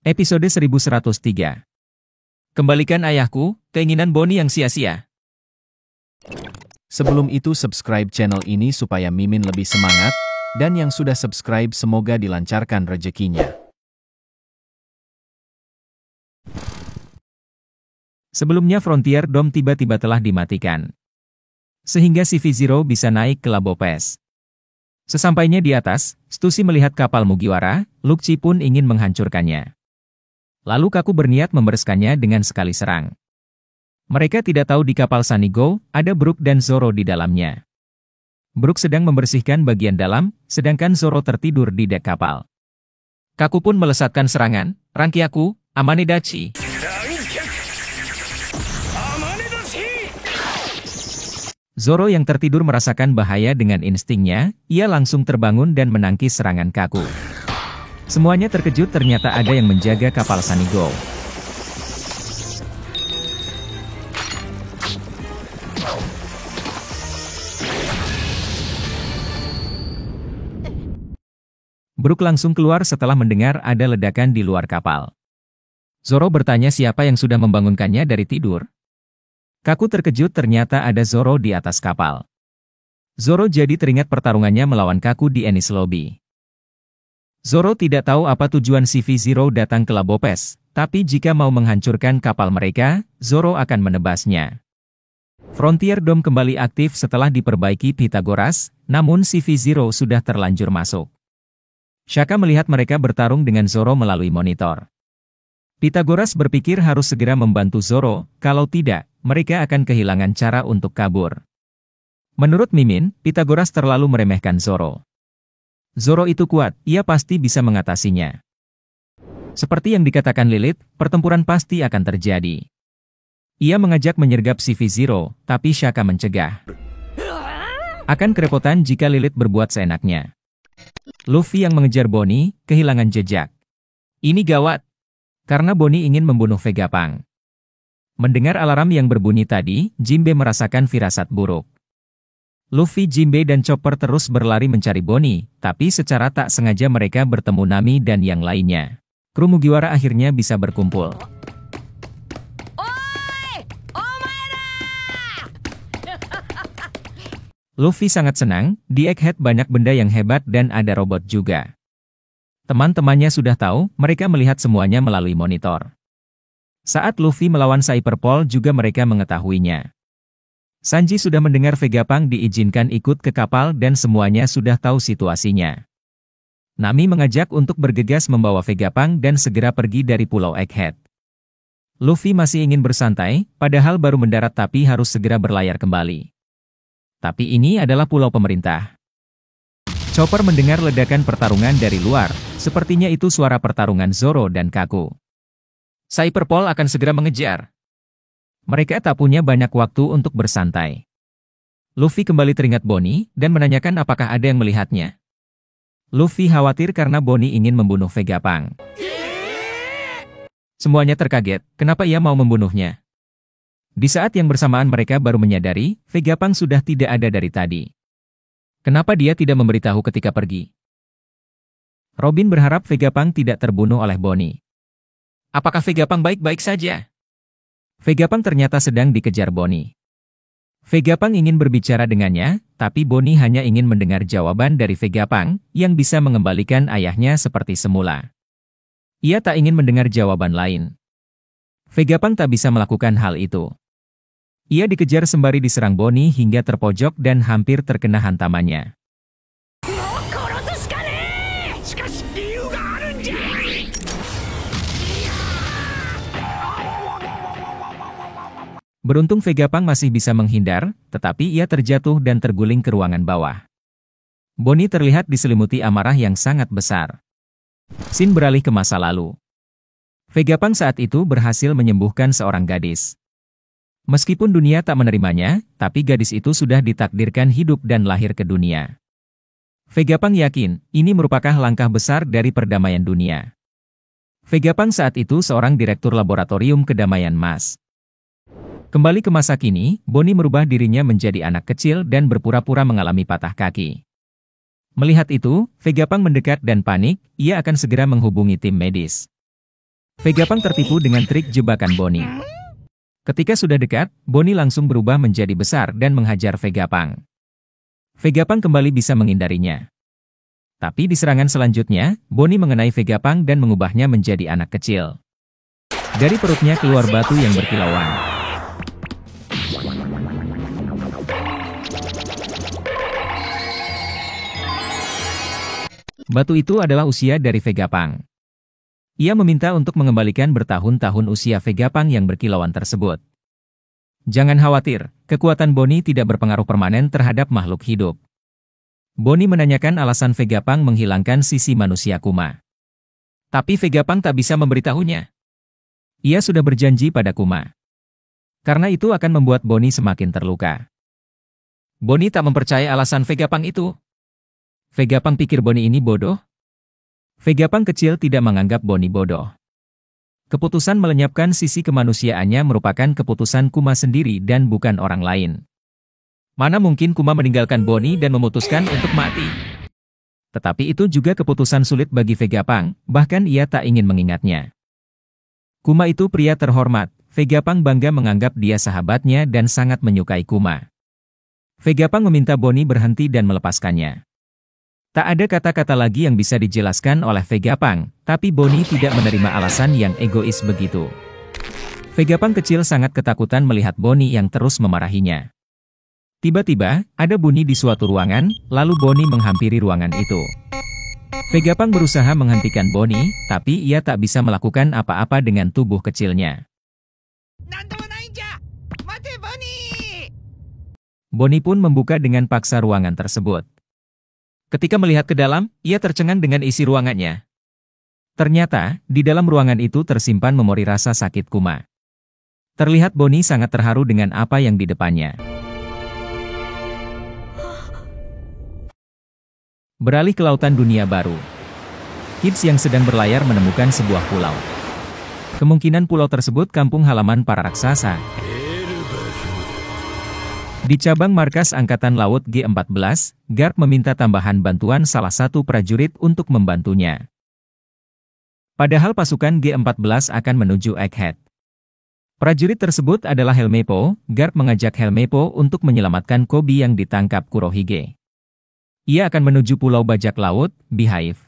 Episode 1103. Kembalikan ayahku, keinginan Bonnie yang sia-sia. Sebelum itu subscribe channel ini supaya Mimin lebih semangat, dan yang sudah subscribe semoga dilancarkan rezekinya. Sebelumnya Frontier Dome tiba-tiba telah dimatikan. Sehingga CV-0 bisa naik ke Labopes. Sesampainya di atas, Stussy melihat kapal Mugiwara, Lucci pun ingin menghancurkannya. Lalu Kaku berniat membereskannya dengan sekali serang. Mereka tidak tahu di kapal Sunny Go, ada Brook dan Zoro di dalamnya. Brook sedang membersihkan bagian dalam, sedangkan Zoro tertidur di dek kapal. Kaku pun melesatkan serangan, Rankiaku, Amanedachi. Zoro yang tertidur merasakan bahaya dengan instingnya, ia langsung terbangun dan menangkis serangan Kaku. Semuanya terkejut ternyata ada yang menjaga kapal Sunny Go. Brook langsung keluar setelah mendengar ada ledakan di luar kapal. Zoro bertanya siapa yang sudah membangunkannya dari tidur. Kaku terkejut ternyata ada Zoro di atas kapal. Zoro jadi teringat pertarungannya melawan Kaku di Enies Lobby. Zoro tidak tahu apa tujuan CV-0 datang ke Labopes, tapi jika mau menghancurkan kapal mereka, Zoro akan menebasnya. Frontier Dome kembali aktif setelah diperbaiki Pythagoras, namun CV-0 sudah terlanjur masuk. Shaka melihat mereka bertarung dengan Zoro melalui monitor. Pythagoras berpikir harus segera membantu Zoro, kalau tidak, mereka akan kehilangan cara untuk kabur. Menurut Mimin, Pythagoras terlalu meremehkan Zoro. Zoro itu kuat, ia pasti bisa mengatasinya. Seperti yang dikatakan Lilith, pertempuran pasti akan terjadi. Ia mengajak menyergap CV-0, tapi Shaka mencegah. Akan kerepotan jika Lilith berbuat seenaknya. Luffy yang mengejar Bonnie, kehilangan jejak. Ini gawat. Karena Bonnie ingin membunuh Vegapunk. Mendengar alarm yang berbunyi tadi, Jinbe merasakan firasat buruk. Luffy, Jinbe dan Chopper terus berlari mencari Bonnie, tapi secara tak sengaja mereka bertemu Nami dan yang lainnya. Kru Mugiwara akhirnya bisa berkumpul. Luffy sangat senang, di Egghead banyak benda yang hebat dan ada robot juga. Teman-temannya sudah tahu, mereka melihat semuanya melalui monitor. Saat Luffy melawan Cyberpol juga mereka mengetahuinya. Sanji sudah mendengar Vegapunk diizinkan ikut ke kapal dan semuanya sudah tahu situasinya. Nami mengajak untuk bergegas membawa Vegapunk dan segera pergi dari Pulau Egghead. Luffy masih ingin bersantai, padahal baru mendarat tapi harus segera berlayar kembali. Tapi ini adalah pulau pemerintah. Chopper mendengar ledakan pertarungan dari luar, sepertinya itu suara pertarungan Zoro dan Kaku. Cyberpol akan segera mengejar. Mereka tak punya banyak waktu untuk bersantai. Luffy kembali teringat Bonnie, dan menanyakan apakah ada yang melihatnya. Luffy khawatir karena Bonnie ingin membunuh Vegapunk. Semuanya terkaget, kenapa ia mau membunuhnya. Di saat yang bersamaan mereka baru menyadari, Vegapunk sudah tidak ada dari tadi. Kenapa dia tidak memberitahu ketika pergi? Robin berharap Vegapunk tidak terbunuh oleh Bonnie. Apakah Vegapunk baik-baik saja? Vegapunk ternyata sedang dikejar Bonnie. Vegapunk ingin berbicara dengannya, tapi Bonnie hanya ingin mendengar jawaban dari Vegapunk, yang bisa mengembalikan ayahnya seperti semula. Ia tak ingin mendengar jawaban lain. Vegapunk tak bisa melakukan hal itu. Ia dikejar sembari diserang Bonnie hingga terpojok dan hampir terkena hantamannya. Beruntung Vegapunk masih bisa menghindar, tetapi ia terjatuh dan terguling ke ruangan bawah. Bonnie terlihat diselimuti amarah yang sangat besar. Scene beralih ke masa lalu. Vegapunk saat itu berhasil menyembuhkan seorang gadis. Meskipun dunia tak menerimanya, tapi gadis itu sudah ditakdirkan hidup dan lahir ke dunia. Vegapunk yakin, ini merupakan langkah besar dari perdamaian dunia. Vegapunk saat itu seorang direktur laboratorium kedamaian Mars. Kembali ke masa kini, Bonnie merubah dirinya menjadi anak kecil dan berpura-pura mengalami patah kaki. Melihat itu, Vegapunk mendekat dan panik, ia akan segera menghubungi tim medis. Vegapunk tertipu dengan trik jebakan Bonnie. Ketika sudah dekat, Bonnie langsung berubah menjadi besar dan menghajar Vegapunk. Vegapunk kembali bisa menghindarinya. Tapi di serangan selanjutnya, Bonnie mengenai Vegapunk dan mengubahnya menjadi anak kecil. Dari perutnya keluar batu yang berkilauan. Batu itu adalah usia dari Vegapunk. Ia meminta untuk mengembalikan bertahun-tahun usia Vegapunk yang berkilauan tersebut. Jangan khawatir, kekuatan Bonnie tidak berpengaruh permanen terhadap makhluk hidup. Bonnie menanyakan alasan Vegapunk menghilangkan sisi manusia Kuma. Tapi Vegapunk tak bisa memberitahunya. Ia sudah berjanji pada Kuma. Karena itu akan membuat Bonnie semakin terluka. Bonnie tak mempercayai alasan Vegapunk itu. Vegapunk pikir Bonnie ini bodoh. Vegapunk kecil tidak menganggap Bonnie bodoh. Keputusan melenyapkan sisi kemanusiaannya merupakan keputusan Kuma sendiri dan bukan orang lain. Mana mungkin Kuma meninggalkan Bonnie dan memutuskan untuk mati. Tetapi itu juga keputusan sulit bagi Vegapunk, bahkan ia tak ingin mengingatnya. Kuma itu pria terhormat, Vegapunk bangga menganggap dia sahabatnya dan sangat menyukai Kuma. Vegapunk meminta Bonnie berhenti dan melepaskannya. Tak ada kata-kata lagi yang bisa dijelaskan oleh Vegapunk, tapi Bonnie tidak menerima alasan yang egois begitu. Vegapunk kecil sangat ketakutan melihat Bonnie yang terus memarahinya. Tiba-tiba, ada bunyi di suatu ruangan, lalu Bonnie menghampiri ruangan itu. Vegapunk berusaha menghentikan Bonnie, tapi ia tak bisa melakukan apa-apa dengan tubuh kecilnya. Bonnie pun membuka dengan paksa ruangan tersebut. Ketika melihat ke dalam, ia tercengang dengan isi ruangannya. Ternyata, di dalam ruangan itu tersimpan memori rasa sakit Kuma. Terlihat Bonnie sangat terharu dengan apa yang di depannya. Beralih ke lautan dunia baru. Kids yang sedang berlayar menemukan sebuah pulau. Kemungkinan pulau tersebut kampung halaman para raksasa. Di cabang markas Angkatan Laut G14, Garp meminta tambahan bantuan salah satu prajurit untuk membantunya. Padahal pasukan G14 akan menuju Egghead. Prajurit tersebut adalah Helmeppo. Garp mengajak Helmeppo untuk menyelamatkan Koby yang ditangkap Kurohige. Ia akan menuju Pulau Bajak Laut, Beehive.